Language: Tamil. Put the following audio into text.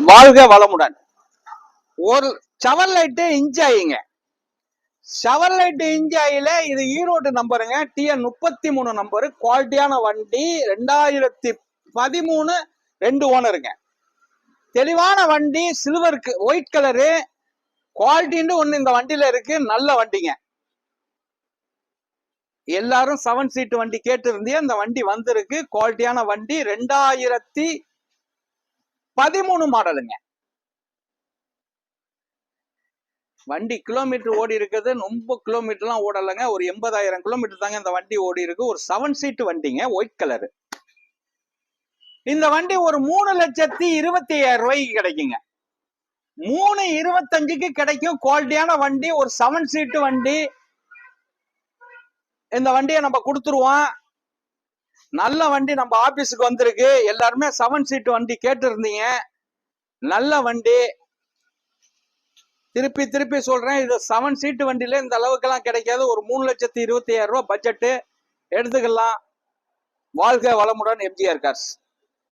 வாழ்க வளமுடன். ஒரு செவர்லைட் இன்ஜாயிங்க. செவர்லைட் இன்ஜாயில இது ஈரோடு நம்பருங்க. TN 33 number. குவாலிட்டியான வண்டி. 2013 2 ஓனருங்க. தெளிவான வண்டி. சில்வருக்கு ஒயிட் கலரு. குவாலிட்டின்னு ஒண்ணு இந்த வண்டியில இருக்கு. நல்ல வண்டிங்க. எல்லாரும் 7 சீட் வண்டி கேட்டு இருந்தே அந்த வண்டி வந்திருக்கு. குவாலிட்டியான வண்டி. 2013 மாடலுங்க. வண்டி கிலோமீட்டர் ஓடி இருக்குது. ரொம்ப கிலோமீட்டர்லாம் ஓடலைங்க. ஒரு 80,000 கிலோமீட்டர் தாங்க இந்த வண்டி ஓடி இருக்கு. ஒரு 7 சீட் வண்டிங்க. White colour. இந்த வண்டி ஒரு 3,25,000 ரூபாய்க்கு கிடைக்குங்க. 3,25,000க்கு கிடைக்கும். குவாலிட்டியான வண்டி. ஒரு 7 சீட் வண்டி. இந்த வண்டியை நம்ம கொடுத்துருவோம். நல்ல வண்டி நம்ம ஆபீஸுக்கு வந்திருக்கு. எல்லாருமே 7 சீட் வண்டி கேட்டு இருந்தீங்க. நல்ல வண்டி. திருப்பி சொல்றேன். இது 7 சீட் வண்டியில இந்த அளவுக்கு எல்லாம் கிடைக்காது. ஒரு 3,25,000 ரூபாய் பட்ஜெட் எடுத்துக்கலாம். வாழ்க வளமுடன். எம்ஜிஆர் கார்ஸ்.